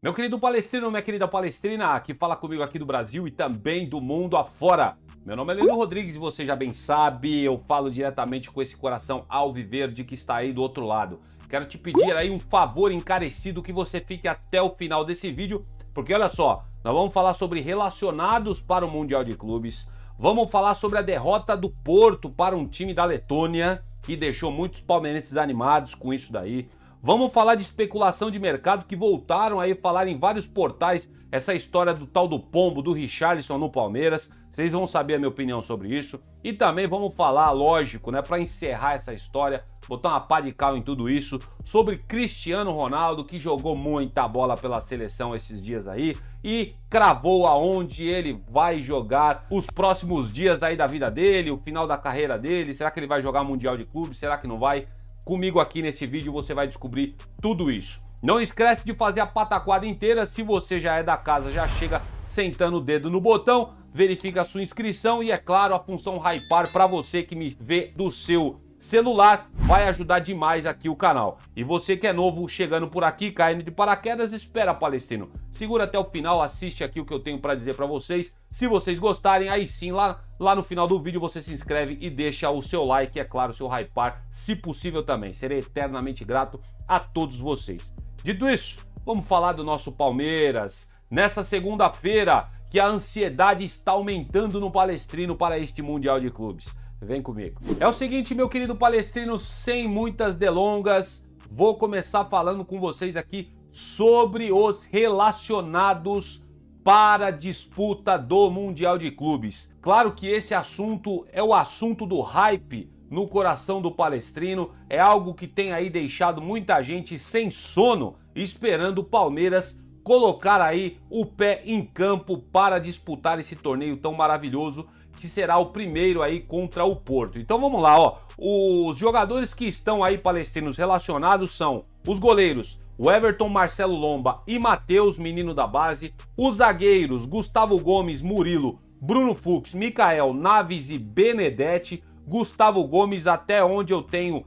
Meu querido palestrino, minha querida palestrina, que fala comigo aqui do Brasil e também do mundo afora. Meu nome é Leno Rodrigues e você já bem sabe, eu falo diretamente com esse coração alviverde que está aí do outro lado. Quero te pedir aí um favor encarecido que você fique até o final desse vídeo, porque olha só, nós vamos falar sobre relacionados para o Mundial de Clubes, vamos falar sobre a derrota do Porto para um time da Letônia, que deixou muitos palmeirenses animados com isso daí. Vamos falar de especulação de mercado, que voltaram aí a falar em vários portais essa história do tal do pombo, do Richarlison no Palmeiras. Vocês vão saber a minha opinião sobre isso. E também vamos falar, lógico, né, para encerrar essa história, botar uma pá de cal em tudo isso, sobre Cristiano Ronaldo, que jogou muita bola pela seleção esses dias aí e cravou aonde ele vai jogar os próximos dias aí da vida dele, o final da carreira dele. Será que ele vai jogar Mundial de Clubes? Será que não vai? Comigo aqui nesse vídeo você vai descobrir tudo isso. Não esquece de fazer a pataquada inteira. Se você já é da casa, já chega sentando o dedo no botão, verifica a sua inscrição e, é claro, a função hypar para você que me vê do seu celular vai ajudar demais aqui o canal. E você que é novo chegando por aqui, caindo de paraquedas, espera, palestrino. Segura até o final, assiste aqui o que eu tenho para dizer para vocês. Se vocês gostarem, aí sim, lá no final do vídeo você se inscreve e deixa o seu like, é claro, o seu hypar, se possível também. Serei eternamente grato a todos vocês. Dito isso, vamos falar do nosso Palmeiras. Nessa segunda-feira, que a ansiedade está aumentando no palestrino para este Mundial de Clubes. Vem comigo. É o seguinte, meu querido palestrino, sem muitas delongas, vou começar falando com vocês aqui sobre os relacionados para a disputa do Mundial de Clubes. Claro que esse assunto é o assunto do hype no coração do palestrino, é algo que tem aí deixado muita gente sem sono, esperando o Palmeiras colocar aí o pé em campo para disputar esse torneio tão maravilhoso, que será o primeiro aí contra o Porto. Então vamos lá, ó. Os jogadores que estão aí, palestrinos, relacionados são os goleiros, o Everton, Marcelo Lomba e Matheus, menino da base. Os zagueiros, Gustavo Gomes, Murilo, Bruno Fux, Mikael, Naves e Benedetti. Gustavo Gomes, até onde eu tenho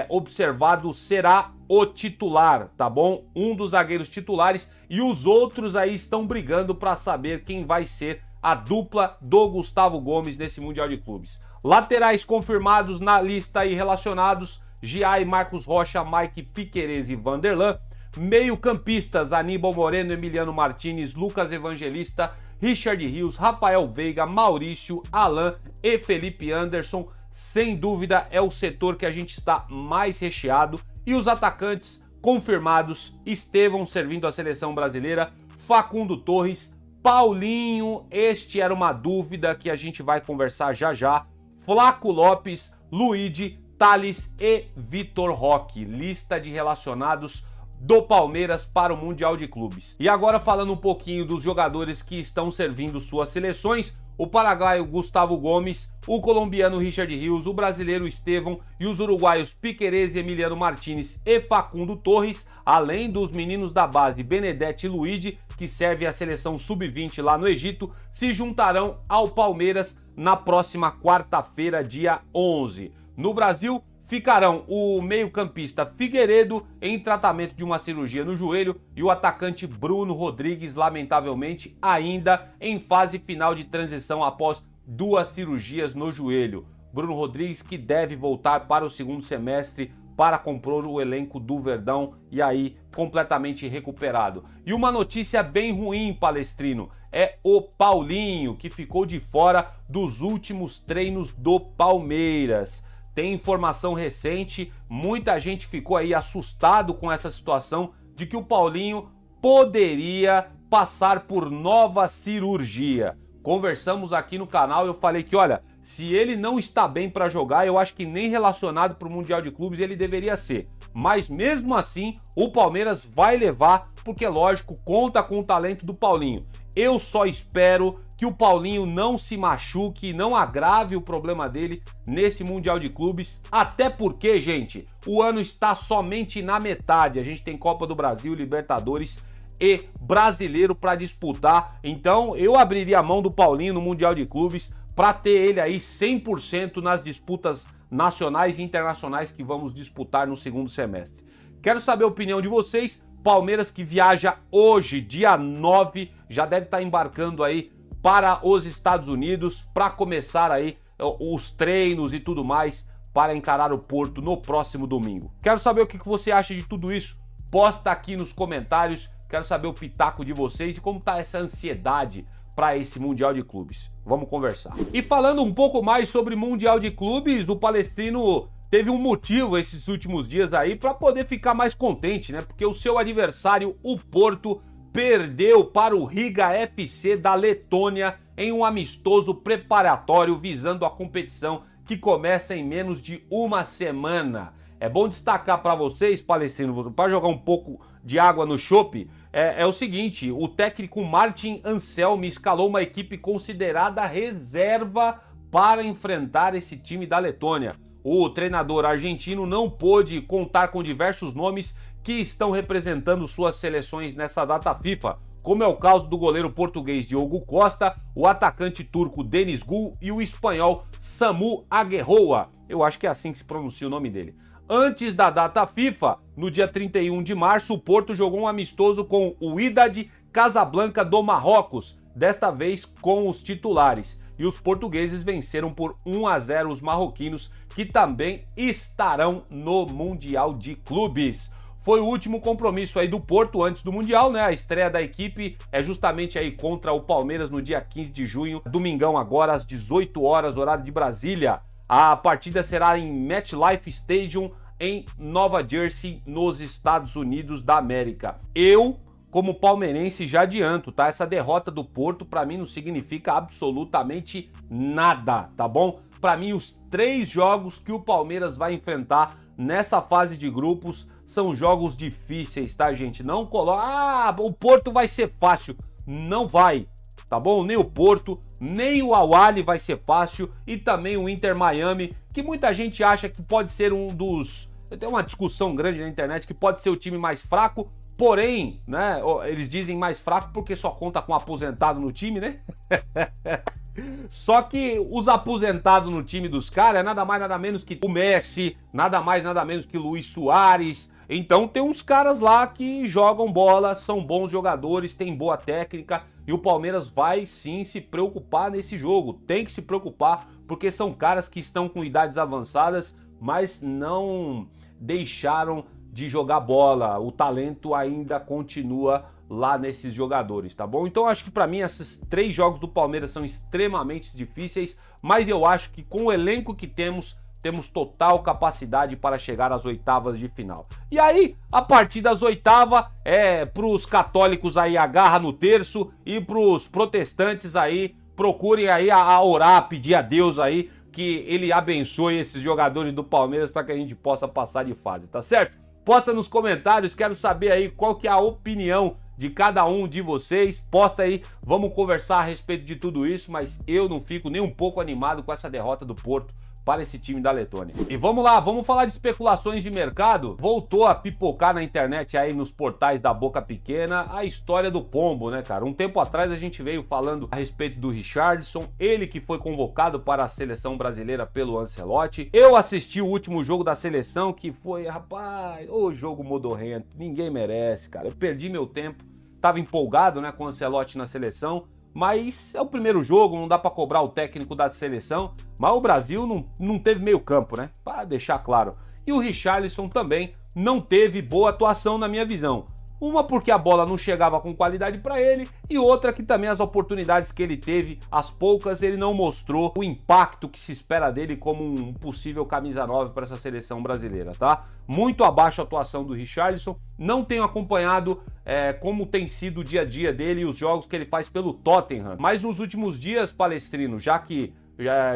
observado, será o titular, tá bom? Um dos zagueiros titulares, e os outros aí estão brigando para saber quem vai ser a dupla do Gustavo Gomes nesse Mundial de Clubes. Laterais confirmados na lista e relacionados: Giai, Marcos Rocha, Mike Piquerez e Vanderlan. Meio-campistas: Aníbal Moreno, Emiliano Martinez, Lucas Evangelista, Richard Rios, Rafael Veiga, Maurício, Alan e Felipe Anderson. Sem dúvida é o setor que a gente está mais recheado. E os atacantes confirmados: Estevão, servindo a seleção brasileira, Facundo Torres, Paulinho, este era uma dúvida que a gente vai conversar já já, Flaco Lopes, Luigi, Thales e Vitor Roque. Lista de relacionados do Palmeiras para o Mundial de Clubes. E agora falando um pouquinho dos jogadores que estão servindo suas seleções: o paraguaio Gustavo Gomes, o colombiano Richard Rios, o brasileiro Estevão e os uruguaios Piquerez e Emiliano Martinez e Facundo Torres, além dos meninos da base Benedetti e Luigi, que servem a seleção sub-20 lá no Egito, se juntarão ao Palmeiras na próxima quarta-feira, dia 11. No Brasil, ficarão o meio-campista Figueiredo, em tratamento de uma cirurgia no joelho, e o atacante Bruno Rodrigues, lamentavelmente ainda em fase final de transição após 2 cirurgias no joelho. Bruno Rodrigues, que deve voltar para o segundo semestre para compor o elenco do Verdão, e aí completamente recuperado. E uma notícia bem ruim, palestrino, é o Paulinho, que ficou de fora dos últimos treinos do Palmeiras. Tem informação recente, muita gente ficou aí assustado com essa situação de que o Paulinho poderia passar por nova cirurgia. Conversamos aqui no canal e eu falei que, olha, se ele não está bem para jogar, eu acho que nem relacionado para o Mundial de Clubes ele deveria ser. Mas mesmo assim, o Palmeiras vai levar, porque lógico, conta com o talento do Paulinho. Eu só espero que o Paulinho não se machuque, não agrave o problema dele nesse Mundial de Clubes, até porque, gente, o ano está somente na metade. A gente tem Copa do Brasil, Libertadores e Brasileiro para disputar, então eu abriria a mão do Paulinho no Mundial de Clubes para ter ele aí 100% nas disputas nacionais e internacionais que vamos disputar no segundo semestre. Quero saber a opinião de vocês. Palmeiras que viaja hoje, dia 9, já deve estar embarcando aí para os Estados Unidos para começar aí os treinos e tudo mais para encarar o Porto no próximo domingo. Quero saber o que você acha de tudo isso. Posta aqui nos comentários. Quero saber o pitaco de vocês e como tá essa ansiedade para esse Mundial de Clubes. Vamos conversar. E falando um pouco mais sobre Mundial de Clubes, o Palestrino teve um motivo esses últimos dias aí para poder ficar mais contente, né? Porque o seu adversário, o Porto, perdeu para o Riga FC da Letônia em um amistoso preparatório visando a competição que começa em menos de uma semana. É bom destacar para vocês, Palestrino, para jogar um pouco de água no chope, é o seguinte: o técnico Martin Anselmi escalou uma equipe considerada reserva para enfrentar esse time da Letônia. O treinador argentino não pôde contar com diversos nomes que estão representando suas seleções nessa data FIFA, como é o caso do goleiro português Diogo Costa, o atacante turco Deniz Gül e o espanhol Samu Aguerroa. Eu acho que é assim que se pronuncia o nome dele. Antes da data FIFA, no dia 31 de março, o Porto jogou um amistoso com o Wydad Casablanca do Marrocos, desta vez com os titulares. E os portugueses venceram por 1-0 os marroquinos, que também estarão no Mundial de Clubes. Foi o último compromisso aí do Porto antes do Mundial, né? A estreia da equipe é justamente aí contra o Palmeiras no dia 15 de junho, domingão agora às 18 horas, horário de Brasília. A partida será em MetLife Stadium em Nova Jersey, nos Estados Unidos da América. Eu, como palmeirense, já adianto, tá? Essa derrota do Porto pra mim não significa absolutamente nada, tá bom? Pra mim, os 3 jogos que o Palmeiras vai enfrentar nessa fase de grupos são jogos difíceis, tá, gente? Não coloca, o Porto vai ser fácil. Não vai, tá bom? Nem o Porto, nem o Al-Ahly vai ser fácil, e também o Inter Miami, que muita gente acha que pode ser um dos... Tem uma discussão grande na internet que pode ser o time mais fraco, porém, né, eles dizem mais fraco porque só conta com aposentado no time, né? Só que os aposentados no time dos caras é nada mais nada menos que o Messi, nada mais nada menos que Luis Soares. Então tem uns caras lá que jogam bola, são bons jogadores, têm boa técnica, e o Palmeiras vai sim se preocupar nesse jogo. Tem que se preocupar porque são caras que estão com idades avançadas, mas não deixaram de jogar bola. O talento ainda continua lá nesses jogadores, tá bom? Então acho que pra mim esses 3 jogos do Palmeiras são extremamente difíceis, mas eu acho que com o elenco que temos total capacidade para chegar às oitavas de final. E aí, a partir das oitavas, pros católicos aí agarra no terço, e pros protestantes aí, procurem aí a orar, pedir a Deus aí que ele abençoe esses jogadores do Palmeiras para que a gente possa passar de fase, tá certo? Posta nos comentários, quero saber aí qual que é a opinião de cada um de vocês. Posta aí, vamos conversar a respeito de tudo isso, mas eu não fico nem um pouco animado com essa derrota do Porto para esse time da Letônia. E vamos lá, vamos falar de especulações de mercado. Voltou a pipocar na internet aí, nos portais da Boca Pequena, a história do Pombo, né, cara? Um tempo atrás a gente veio falando a respeito do Richarlison, ele que foi convocado para a seleção brasileira pelo Ancelotti. Eu assisti o último jogo da seleção, que foi, rapaz, o jogo modorrento, ninguém merece, cara. Eu perdi meu tempo, tava empolgado, né, com o Ancelotti na seleção. Mas é o primeiro jogo, não dá pra cobrar o técnico da seleção, mas o Brasil não teve meio campo, né? Para deixar claro. E o Richarlison também não teve boa atuação na minha visão. Uma porque a bola não chegava com qualidade para ele, e outra que também as oportunidades que ele teve, as poucas, ele não mostrou o impacto que se espera dele como um possível camisa 9 para essa seleção brasileira, tá? Muito abaixo a atuação do Richarlison, não tenho acompanhado como tem sido o dia a dia dele e os jogos que ele faz pelo Tottenham, mas nos últimos dias, Palestrino, já que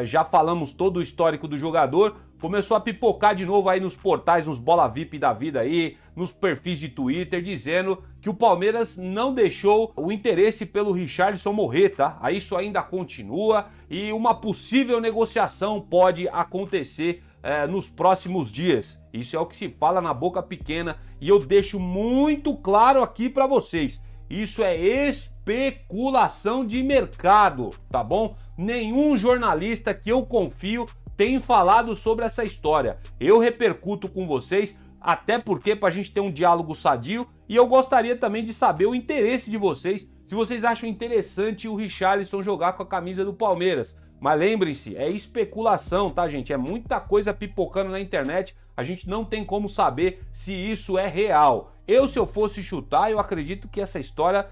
já falamos todo o histórico do jogador, começou a pipocar de novo aí nos portais, nos Bola VIP da vida aí, nos perfis de Twitter, dizendo que o Palmeiras não deixou o interesse pelo Richarlison morrer, tá? Aí isso ainda continua e uma possível negociação pode acontecer nos próximos dias. Isso é o que se fala na Boca Pequena e eu deixo muito claro aqui para vocês. Isso é especulação de mercado, tá bom? Nenhum jornalista que eu confio tem falado sobre essa história. Eu repercuto com vocês até porque pra gente ter um diálogo sadio, e eu gostaria também de saber o interesse de vocês, se vocês acham interessante o Richarlison jogar com a camisa do Palmeiras. Mas lembrem-se, é especulação, tá, gente? É muita coisa pipocando na internet, a gente não tem como saber se isso é real. Se eu fosse chutar, eu acredito que essa história,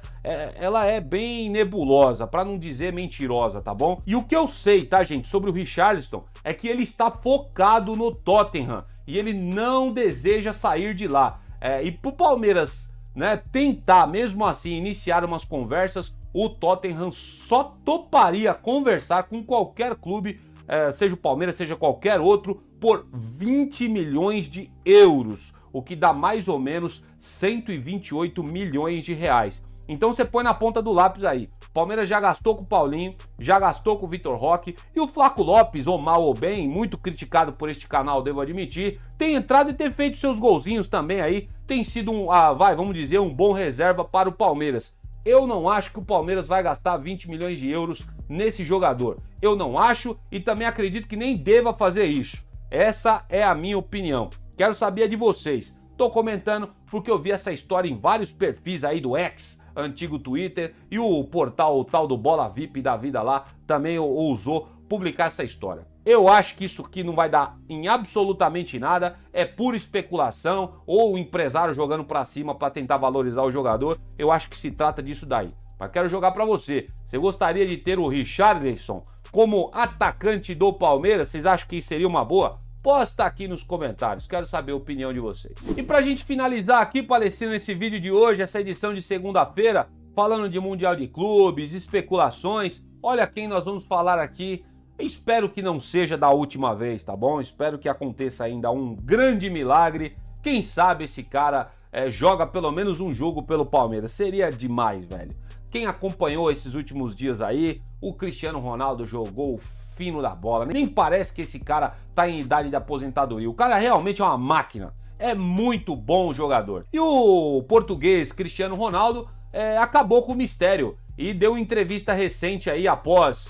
ela é bem nebulosa, pra não dizer mentirosa, tá bom? E o que eu sei, tá, gente, sobre o Richarlison, é que ele está focado no Tottenham, e ele não deseja sair de lá. E pro Palmeiras, né, tentar, mesmo assim, iniciar umas conversas, o Tottenham só toparia conversar com qualquer clube, seja o Palmeiras, seja qualquer outro, por 20 milhões de euros, o que dá mais ou menos 128 milhões de reais. Então você põe na ponta do lápis aí. O Palmeiras já gastou com o Paulinho, já gastou com o Vitor Roque, e o Flaco Lopes, ou mal ou bem, muito criticado por este canal, devo admitir, tem entrado e ter feito seus golzinhos também aí, tem sido vamos dizer, um bom reserva para o Palmeiras. Eu não acho que o Palmeiras vai gastar 20 milhões de euros nesse jogador. Eu não acho e também acredito que nem deva fazer isso. Essa é a minha opinião. Quero saber a de vocês. Tô comentando porque eu vi essa história em vários perfis aí do X, antigo Twitter, e o portal o tal do Bola VIP da vida lá também ousou publicar essa história. Eu acho que isso aqui não vai dar em absolutamente nada, é pura especulação, ou o empresário jogando pra cima pra tentar valorizar o jogador. Eu acho que se trata disso daí. Mas quero jogar pra você. Você gostaria de ter o Richarlison como atacante do Palmeiras? Vocês acham que seria uma boa? Posta aqui nos comentários, quero saber a opinião de vocês. E pra gente finalizar aqui, Palestrino, esse vídeo de hoje, essa edição de segunda-feira, falando de Mundial de Clubes, especulações, olha quem nós vamos falar aqui. Espero que não seja da última vez, tá bom? Espero que aconteça ainda um grande milagre. Quem sabe esse cara joga pelo menos um jogo pelo Palmeiras. Seria demais, velho. Quem acompanhou esses últimos dias aí, o Cristiano Ronaldo jogou o fino da bola. Nem parece que esse cara tá em idade de aposentadoria. O cara realmente é uma máquina. É muito bom jogador. E o português Cristiano Ronaldo acabou com o mistério e deu entrevista recente aí após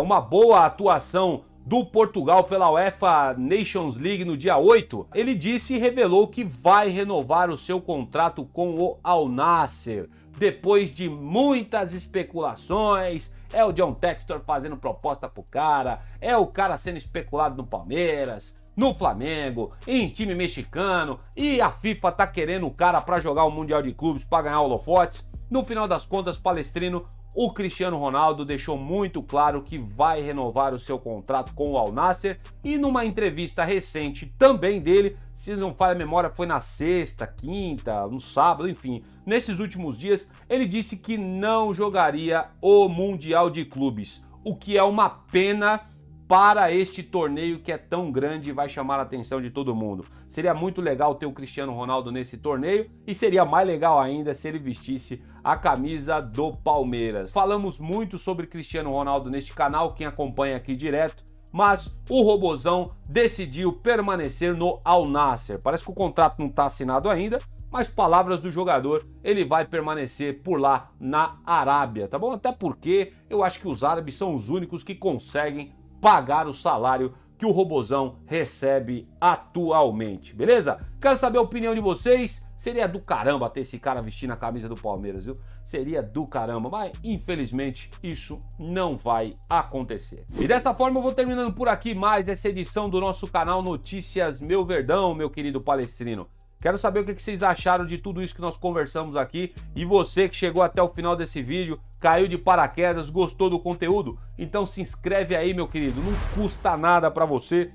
uma boa atuação do Portugal pela UEFA Nations League no dia 8, ele disse e revelou que vai renovar o seu contrato com o Al Nassr. Depois de muitas especulações, é o John Textor fazendo proposta pro cara, é o cara sendo especulado no Palmeiras, no Flamengo, em time mexicano, e a FIFA tá querendo o cara pra jogar o Mundial de Clubes pra ganhar holofotes. No final das contas, Palestrino, o Cristiano Ronaldo deixou muito claro que vai renovar o seu contrato com o Al Nassr, e numa entrevista recente também dele, se não falha a memória, foi na sexta, quinta, no sábado, enfim, nesses últimos dias, ele disse que não jogaria o Mundial de Clubes, o que é uma pena para este torneio que é tão grande e vai chamar a atenção de todo mundo. Seria muito legal ter o Cristiano Ronaldo nesse torneio e seria mais legal ainda se ele vestisse a camisa do Palmeiras. Falamos muito sobre Cristiano Ronaldo neste canal, quem acompanha aqui direto, mas o Robozão decidiu permanecer no Al Nassr. Parece que o contrato não está assinado ainda, mas palavras do jogador, ele vai permanecer por lá na Arábia, tá bom? Até porque eu acho que os árabes são os únicos que conseguem pagar o salário que o Robozão recebe atualmente, beleza? Quero saber a opinião de vocês. Seria do caramba ter esse cara vestindo a camisa do Palmeiras, viu? Seria do caramba, mas infelizmente isso não vai acontecer. E dessa forma eu vou terminando por aqui mais essa edição do nosso canal Notícias Meu Verdão, meu querido Palestrino. Quero saber o que vocês acharam de tudo isso que nós conversamos aqui. E você que chegou até o final desse vídeo, caiu de paraquedas, gostou do conteúdo? Então se inscreve aí, meu querido, não custa nada pra você.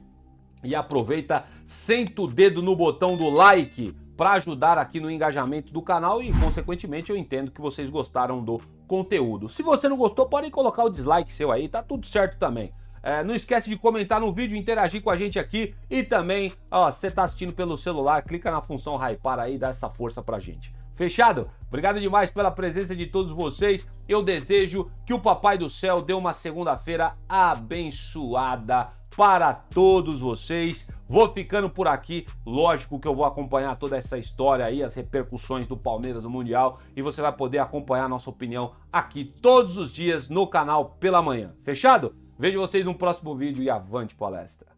E aproveita, senta o dedo no botão do like para ajudar aqui no engajamento do canal e, consequentemente, eu entendo que vocês gostaram do conteúdo. Se você não gostou, pode colocar o dislike seu aí, tá tudo certo também. Não esquece de comentar no vídeo, interagir com a gente aqui e também, ó, se você tá assistindo pelo celular, clica na função hypar aí e dá essa força pra gente. Fechado? Obrigado demais pela presença de todos vocês. Eu desejo que o Papai do Céu dê uma segunda-feira abençoada para todos vocês. Vou ficando por aqui. Lógico que eu vou acompanhar toda essa história aí, as repercussões do Palmeiras no Mundial, e você vai poder acompanhar a nossa opinião aqui todos os dias no canal pela manhã. Fechado? Vejo vocês no próximo vídeo e avante palestra!